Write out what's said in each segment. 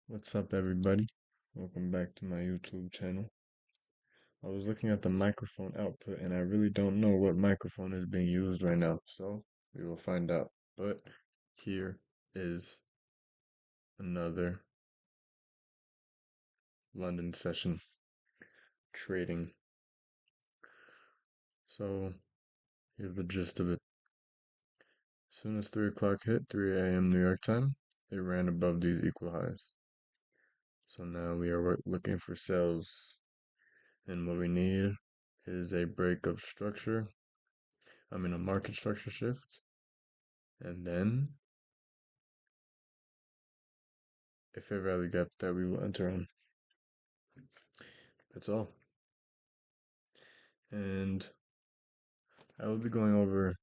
What's up, everybody? Welcome back to my YouTube channel. I was looking at the microphone output and I really don't know what microphone is being used right now, so we will find out. But here is another London session trading. So here's the gist of it. As soon as 3 o'clock hit, 3 a.m. New York time, it ran above these equal highs. So now we are looking for sells, and what we need is a break of structure. I mean a market structure shift, and then a fair value gap that we will enter on. That's all. And I will be going over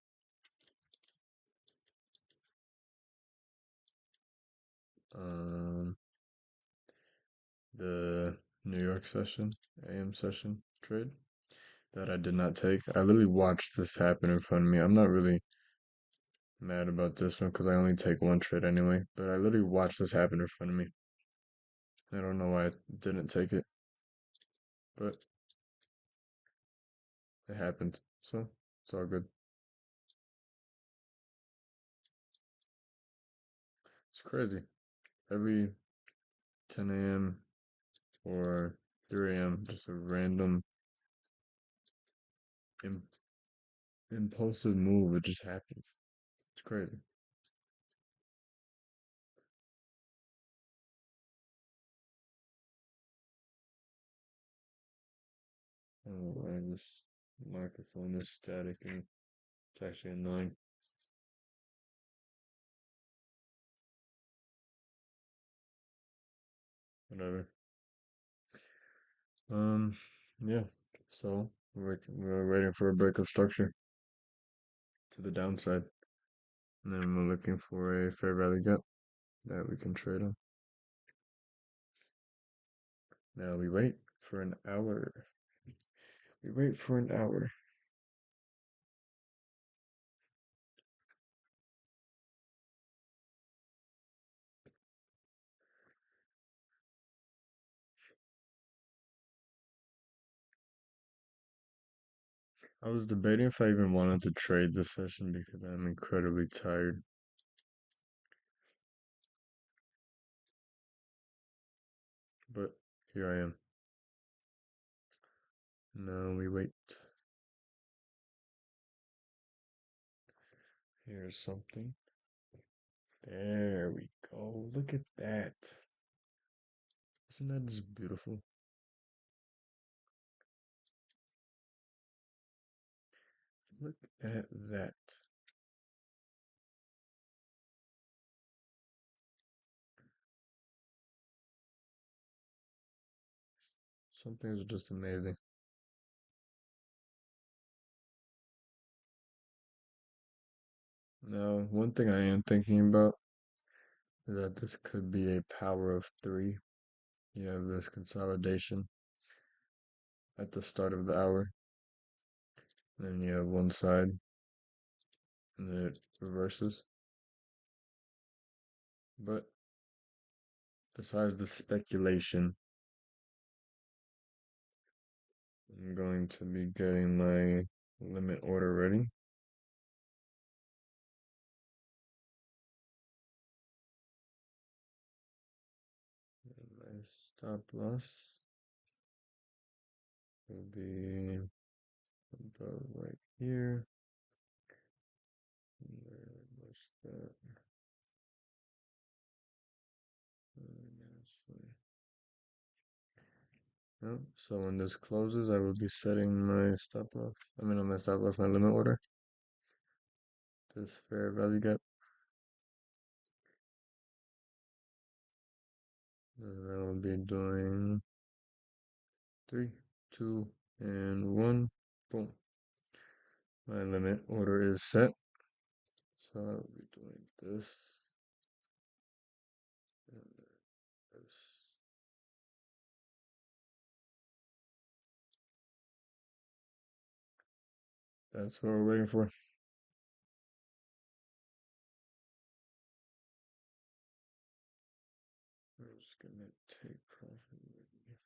um, the New York session, AM session trade that I did not take. I literally watched this happen in front of me. I'm not really mad about this one because I only take one trade anyway, but I literally watched this happen in front of me. I don't know why I didn't take it, but it happened. So it's all good. It's crazy. Every 10 a.m. or 3 a.m., just a random impulsive move. It just happens. It's crazy. I don't know why this microphone is static and it's actually annoying. Whatever. Um, yeah. So we're waiting for a break of structure to the downside, and then we're looking for a fair value gap that we can trade on. Now we wait for an hour. We wait for an hour. I was debating if I even wanted to trade this session because I'm incredibly tired. But here I am. Now we wait. Here's something. There we go. Look at that. Isn't that just beautiful? Look at that. Some things are just amazing. Now, one thing I am thinking about is that this could be a power of three. You have this consolidation at the start of the hour, then you have one side, and then it reverses. But besides the speculation, I'm going to be getting my limit order ready. And my stop loss will be about right here. What's that? Yep. So when this closes, I will be setting my stop loss. I mean, on my stop loss, my limit order. This fair value gap. And I will be doing 3, 2, and 1. Boom. My limit order is set. So I will be doing this and this. That's what we're waiting for. just gonna take profit with me.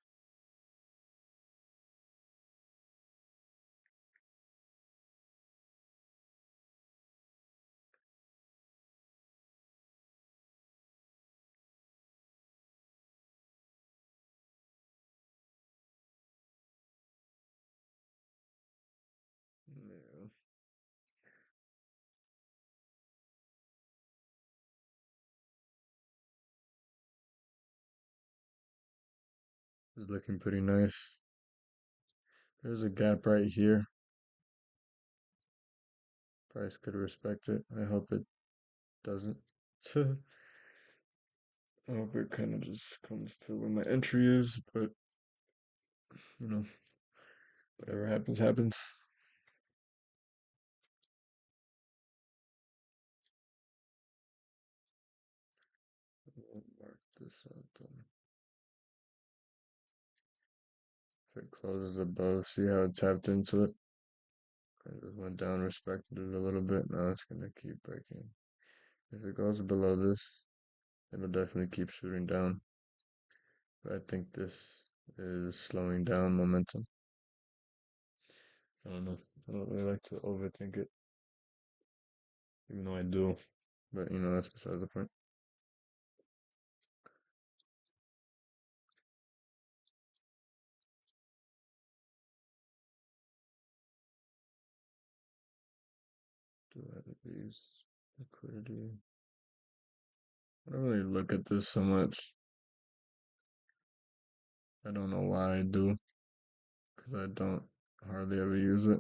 Yeah. It's looking pretty nice. There's a gap right here. Price could respect it. I hope it doesn't. I hope it kind of just comes to where my entry is, but you know, whatever happens, happens. We'll mark this out then. If it closes above, see how it tapped into it? I just went down, respected it a little bit. Now it's gonna keep breaking. If it goes below this, it'll definitely keep shooting down. But I think this is slowing down momentum. I don't know. I don't really like to overthink it, even though I do. But you know, that's besides the point. Do I have these liquidity? I don't really look at this so much. I don't know why I do, because I don't hardly ever use it.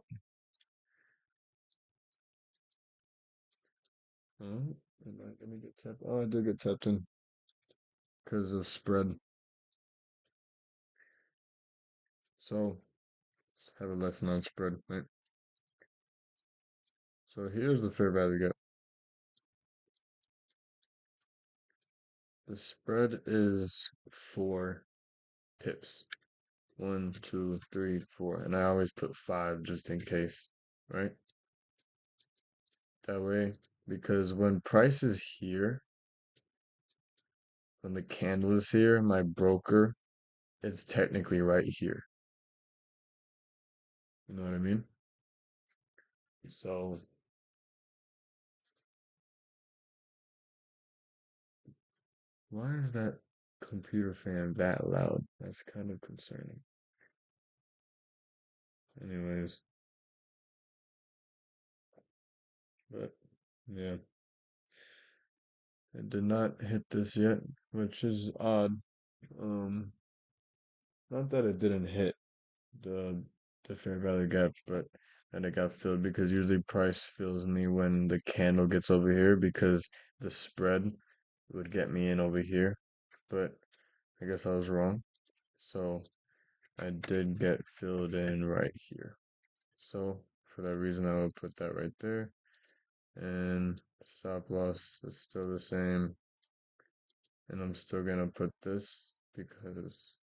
Oh, am I gonna get tapped? Oh, I did get tapped in because of spread. So let's have a lesson on spread, right? So here's the fair value gap. The spread is 4 pips. 1, 2, 3, 4. And I always put 5 just in case, right? That way, because when price is here, when the candle is here, my broker is technically right here. You know what I mean? So why is that computer fan that loud? That's kind of concerning. Anyways, but yeah, it did not hit this yet, which is odd. Um, Not that it didn't hit the the fair value gap, but then it got filled because usually price fills me when the candle gets over here because the spread would get me in over here. But I guess I was wrong. So I did get filled in right here. So for that reason, I would put that right there. And stop loss is still the same. And I'm still gonna put this because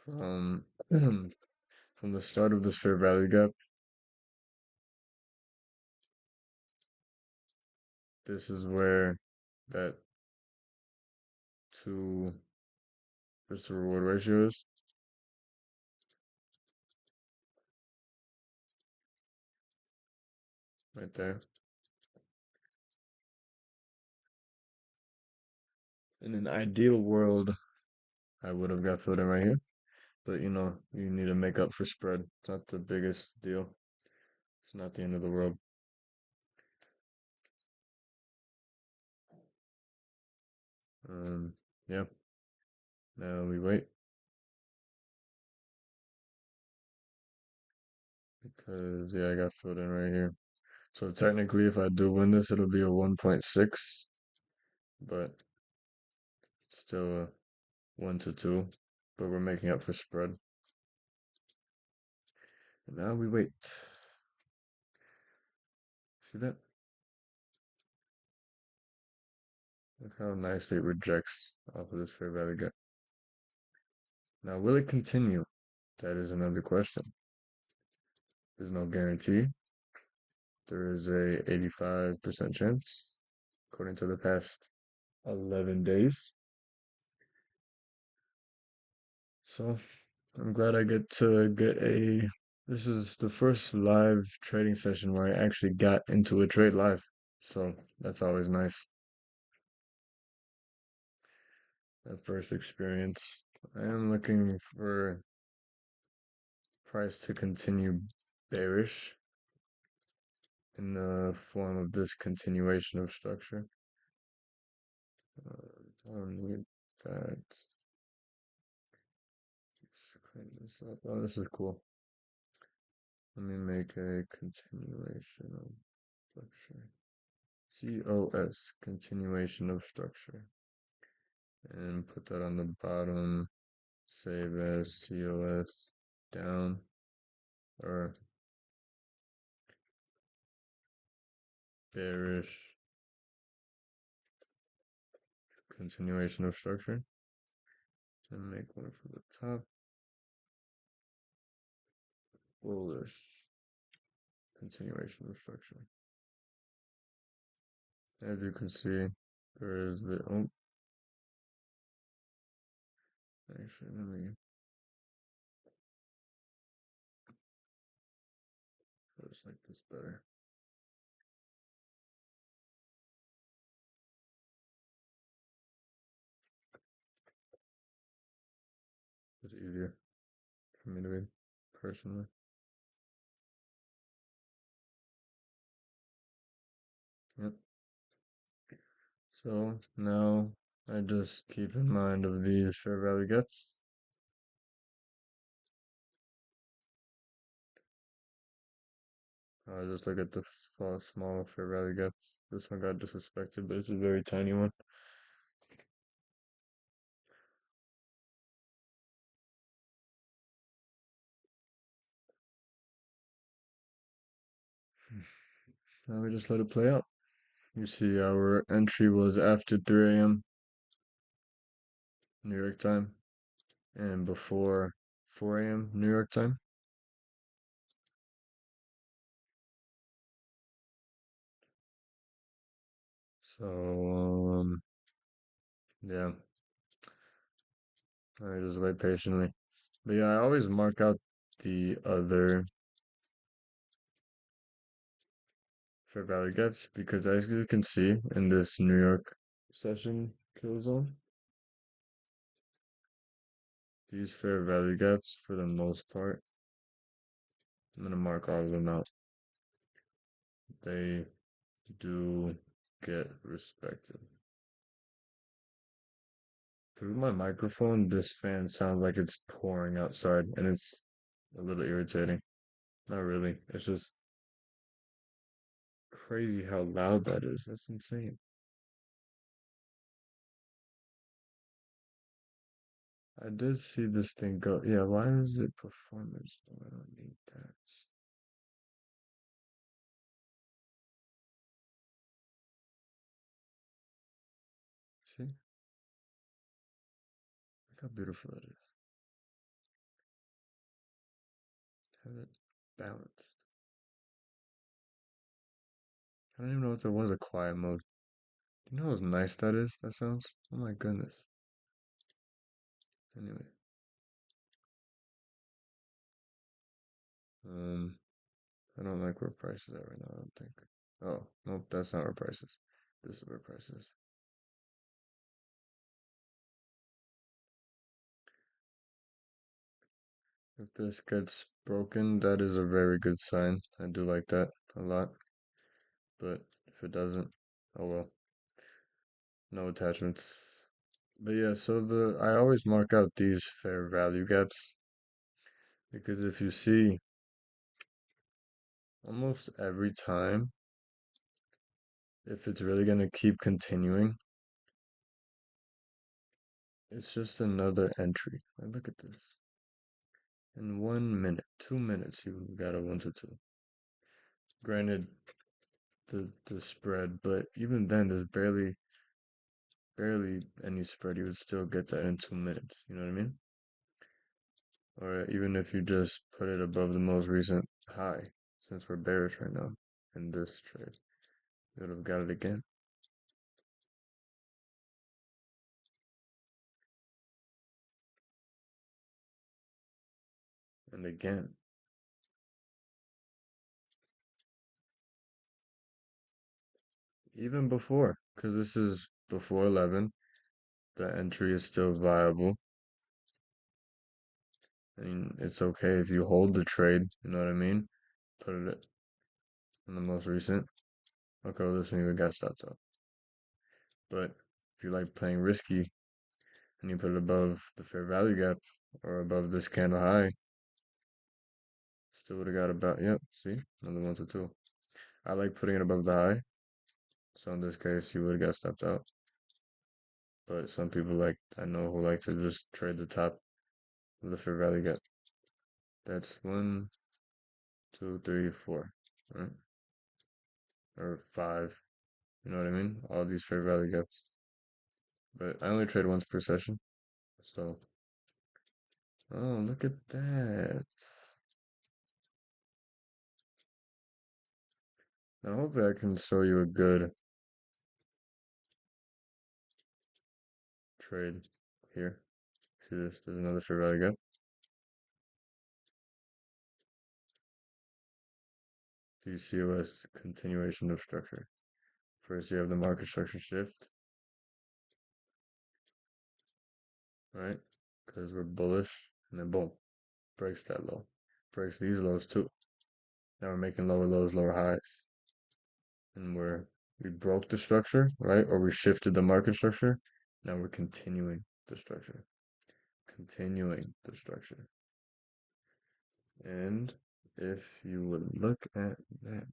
from from the start of this fair value gap, this is where that to risk to reward ratio is right there. In an ideal world, I would have got filled in right here. But you know, you need to make up for spread. It's not the biggest deal. It's not the end of the world. Yeah. Now we wait because yeah, I got filled in right here. So technically, if I do win this, it'll be a 1.6, but still a 1 to 2. But we're making up for spread. And now we wait. See that? Look how nicely it rejects off of this fair value gap. Now, will it continue? That is another question. There's no guarantee. There is a 85% chance, according to the past 11 days. So I'm glad I get to get a. This is the first live trading session where I actually got into a trade live. So that's always nice. That first experience. I am looking for price to continue bearish in the form of this continuation of structure. I don't need that. Let's clean this up. Oh, this is cool. Let me make a continuation of structure. COS, continuation of structure. And put that on the bottom. Save as COS down or bearish continuation of structure. And make one for the top. Bullish continuation of structure. As you can see, there is the actually let me just like this better. It's easier for me to read personally. Yep. So now I just keep in mind of these fair value gaps. I just look at the small fair value gaps. This one got disrespected, but it's a very tiny one. Now we just let it play out. You see our entry was after 3 a.m. New York time and before 4 a.m. New York time. So, yeah, I just wait patiently. But yeah, I always mark out the other fair value gaps because as you can see in this New York session kill zone, these fair value gaps for the most part, I'm gonna mark all of them out. They do get respected. Through my microphone, this fan sounds like it's pouring outside and it's a little irritating. Not really. It's just crazy how loud that is. That's insane. I did see this thing go. Yeah, why is it performance? Oh, I don't need that. See? Look how beautiful that is. Have it balanced. I don't even know if there was a quiet mode. Do you know how nice that is? That sounds? Oh my goodness. Anyway. I don't like where price is at right now, I don't think. Oh, nope, that's not where price is. This is where price is. If this gets broken, that is a very good sign. I do like that a lot. But if it doesn't, oh well. No attachments. But yeah, so I always mark out these fair value gaps because if you see almost every time, if it's really gonna keep continuing, it's just another entry. Like, look at this. In 1 minute, 2 minutes, you got a 1 to 2. Granted, the spread, but even then, there's barely any spread. You would still get that in 2 minutes. You know what I mean? Or even if you just put it above the most recent high, since we're bearish right now in this trade, you would have got it again. and again. Even before, because this is before 11, the entry is still viable. I mean, it's okay if you hold the trade, you know what I mean? Put it in the most recent. Okay, well, this one we got stopped up. But if you like playing risky and you put it above the fair value gap or above this candle high, still would have got about, yep, see, another 1 to 2. I like putting it above the high. So in this case, you would have got stopped out. But some people like, I know who like to just trade the top of the fair value gap. That's 1, 2, 3, 4, right? Or 5, you know what I mean? All these fair value gaps. But I only trade once per session. So, oh, look at that. Now, hopefully I can show you a good trade here. See this? There's another fair value gap. DCOS continuation of structure. First, you have the market structure shift, right? Because we're bullish, and then boom, breaks that low. Breaks these lows too. Now we're making lower lows, lower highs. And we broke the structure, right? Or we shifted the market structure. Now we're continuing the structure. Continuing the structure. And if you would look at that.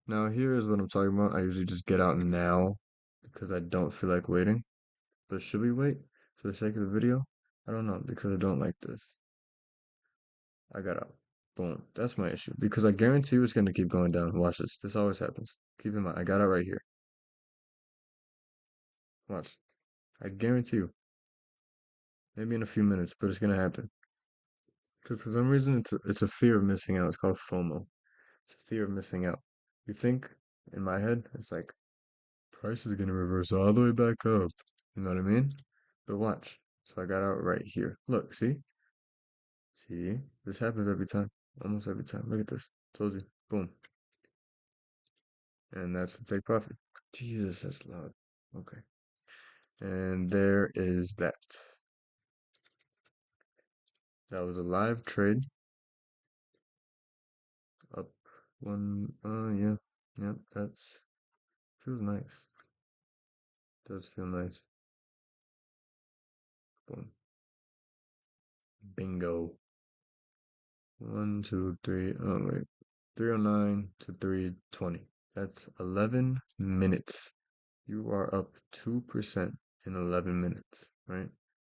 Now here is what I'm talking about. I usually just get out now because I don't feel like waiting. But should we wait for the sake of the video? I don't know because I don't like this. I got out. Boom. That's my issue because I guarantee you it's going to keep going down. Watch this. This always happens. Keep in mind, I got out right here. Watch. I guarantee you. Maybe in a few minutes, but it's going to happen. Because for some reason, it's a fear of missing out. It's called FOMO. It's a fear of missing out. You think, in my head, it's like, price is going to reverse all the way back up. You know what I mean? But watch. So I got out right here. Look, see? See? This happens every time. Almost every time. Look at this. Told you. Boom. And that's the take profit. Jesus, that's loud. Okay. And there is that. That was a live trade. Up one. Yeah. Yep. That's feels nice. Does feel nice. Boom. Bingo. 1, 2, 3. Oh, wait. 309 to 320. That's 11 minutes. You are up 2% in 11 minutes, right?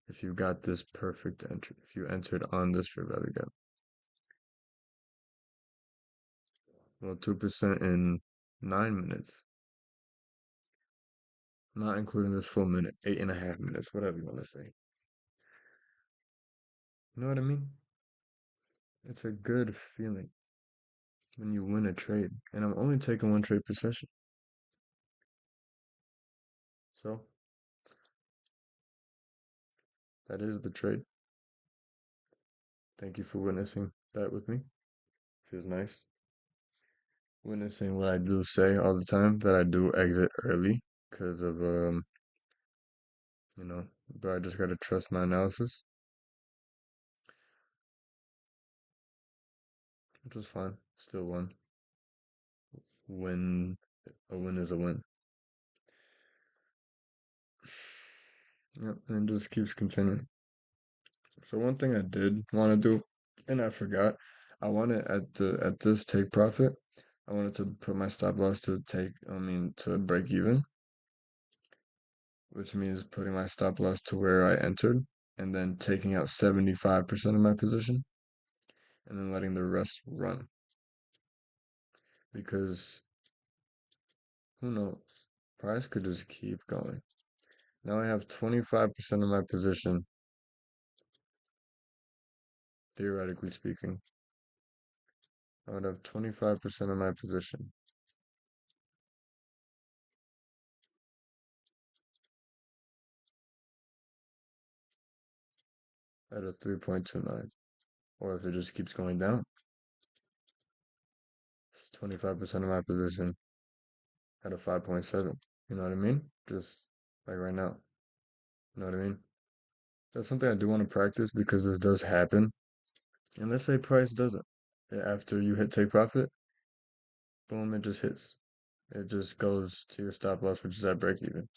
If you got this perfect entry, if you entered on this fair value gap. Well, 2% in 9 minutes, not including this full minute, 8.5 minutes, whatever you want to say. You know what I mean? It's a good feeling when you win a trade. And I'm only taking one trade per session. So that is the trade. Thank you for witnessing that with me. Feels nice. Witnessing what I do say all the time, that I do exit early because of you know, but I just gotta trust my analysis, which was fine. Still won. Win, a win is a win. Yep, and it just keeps continuing. So one thing I did want to do, and I forgot, I wanted at this take profit, I wanted to put my stop loss to to break even, which means putting my stop loss to where I entered, and then taking out 75% of my position, and then letting the rest run. Because who knows? Price could just keep going. Now I have 25% of my position, theoretically speaking. I would have 25% of my position at a 3.29. or if it just keeps going down. It's 25% of my position at a 5.7. You know what I mean? Just like right now. You know what I mean? That's something I do want to practice because this does happen. And let's say price doesn't. After you hit take profit, boom, it just hits. It just goes to your stop loss, which is at break even.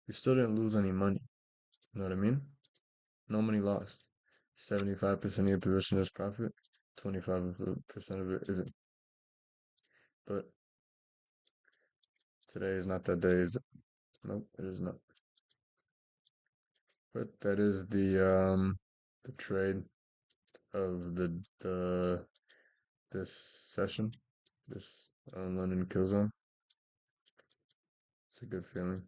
You still didn't lose any money. You know what I mean? No money lost. 75% of your position is profit, 25% of it isn't. But today is not that day, is it? Nope, it is not. But that is the trade of the this session, this London kill zone. It's a good feeling.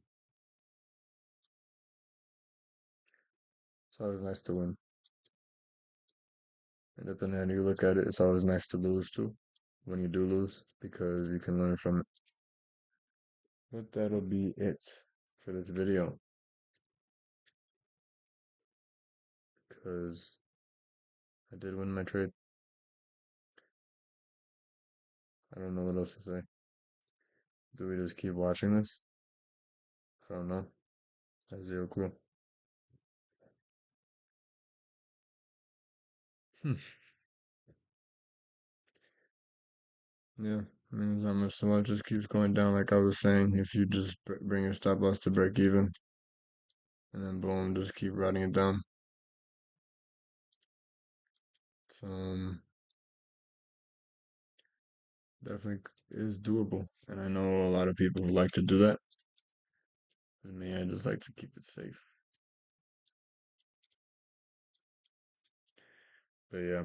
It's always nice to win. And depending on how you look at it, it's always nice to lose too, when you do lose, because you can learn from it. But that'll be it for this video, because I did win my trade. I don't know what else to say. Do we just keep watching this? I don't know. I have zero clue. Hmm. Yeah, I mean, there's not much to watch. Just keeps going down, like I was saying. If you just bring your stop loss to break even, and then boom, just keep riding it down. It's definitely is doable, and I know a lot of people who like to do that. With me, I just like to keep it safe. But yeah,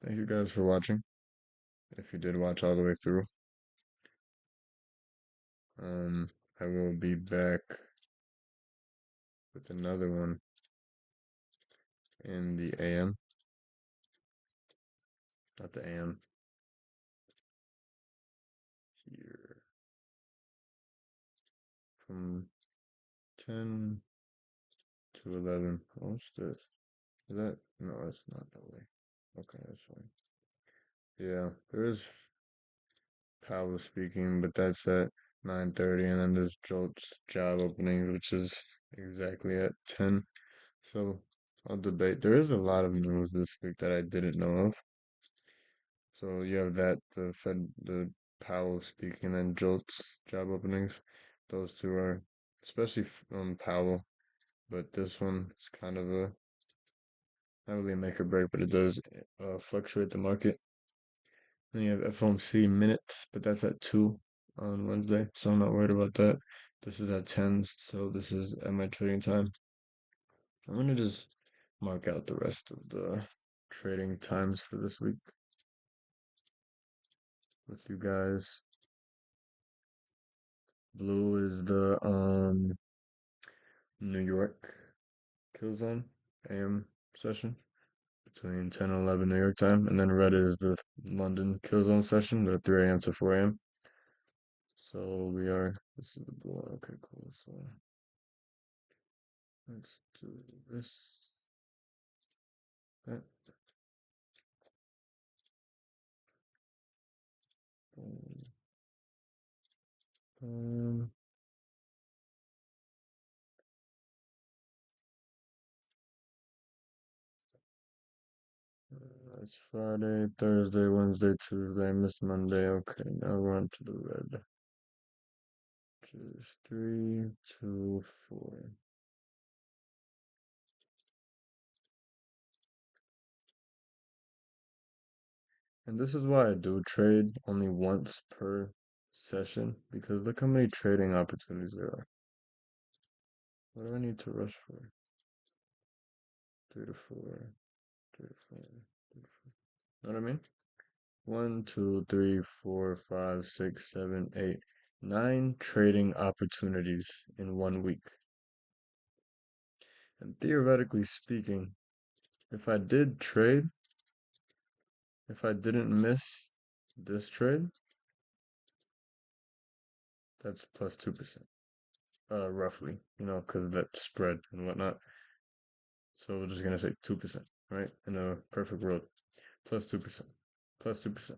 thank you guys for watching. If you did watch all the way through, um, I will be back with another one in the AM, not the AM, here from 10 to 11. What's this? Is that? No, that's not LA. Okay, that's fine. Yeah, there is Powell speaking, but that's at 9:30, and then there's Jolt's job openings, which is exactly at 10. So I'll debate. There is a lot of news this week that I didn't know of. So you have that, the Fed, the Powell speaking, and then Jolt's job openings. Those two are, especially Powell, but this one is kind of a not really a make or break, but it does fluctuate the market. Then you have FOMC minutes, but that's at 2 on Wednesday, so I'm not worried about that. This is at 10, so this is at my trading time. I'm gonna just mark out the rest of the trading times for this week with you guys. Blue is the New York kill zone AM session between 10 and 11 New York time, and then red is the London kill zone session, the 3 a.m. to 4 a.m. So this is the blue one. Okay, cool. So let's do this. That. Um, it's Friday, Thursday, Wednesday, Tuesday. I missed Monday. Okay, now we're on to the red. Which is 3, 2, 4. And this is why I do trade only once per session, because look how many trading opportunities there are. What do I need to rush for? 3 to 4, 3 to 4, 3 to 4. Know what I mean? 1, 2, 3, 4, 5, 6, 7, 8, 9 trading opportunities in 1 week. And theoretically speaking, if I did trade, if I didn't miss this trade, that's plus 2%, roughly, because that spread and whatnot. So we're just gonna say 2%. right? In a perfect world, plus 2%, plus 2%,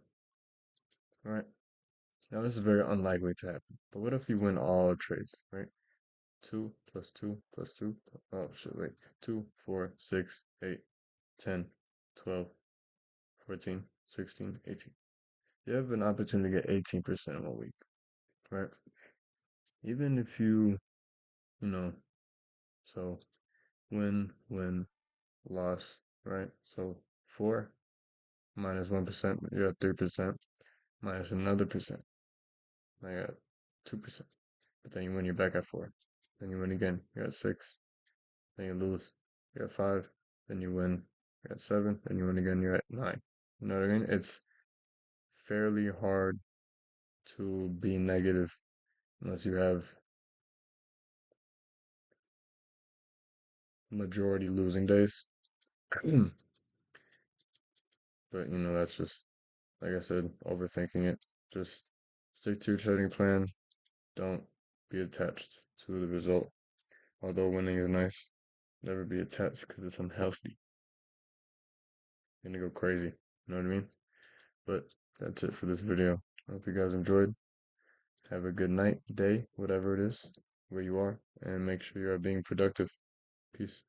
right? Now this is very unlikely to happen, but what if you win all trades, right? 2 plus 2 plus 2, oh shit, wait, 2, 4, 6, 8, 10, 12, 14, 16, 18. You have an opportunity to get 18% in 1 week, right? Even if you know, so win, loss, right? So 4 minus 1%, you got 3%, minus another percent, now you got 2%. But then you win, you're back at 4. Then you win again, you're at 6. Then you lose, you're at 5. Then you win, you're at 7. Then you win again, you're at 9. You know what I mean? It's fairly hard to be negative unless you have majority losing days. But that's just, like I said, overthinking it. Just stick to your trading plan. Don't be attached to the result. Although winning is nice, never be attached because it's unhealthy. You're gonna go crazy. You know what I mean? But that's it for this video. I hope you guys enjoyed. Have a good night, day, whatever it is, where you are, and make sure you are being productive. Peace.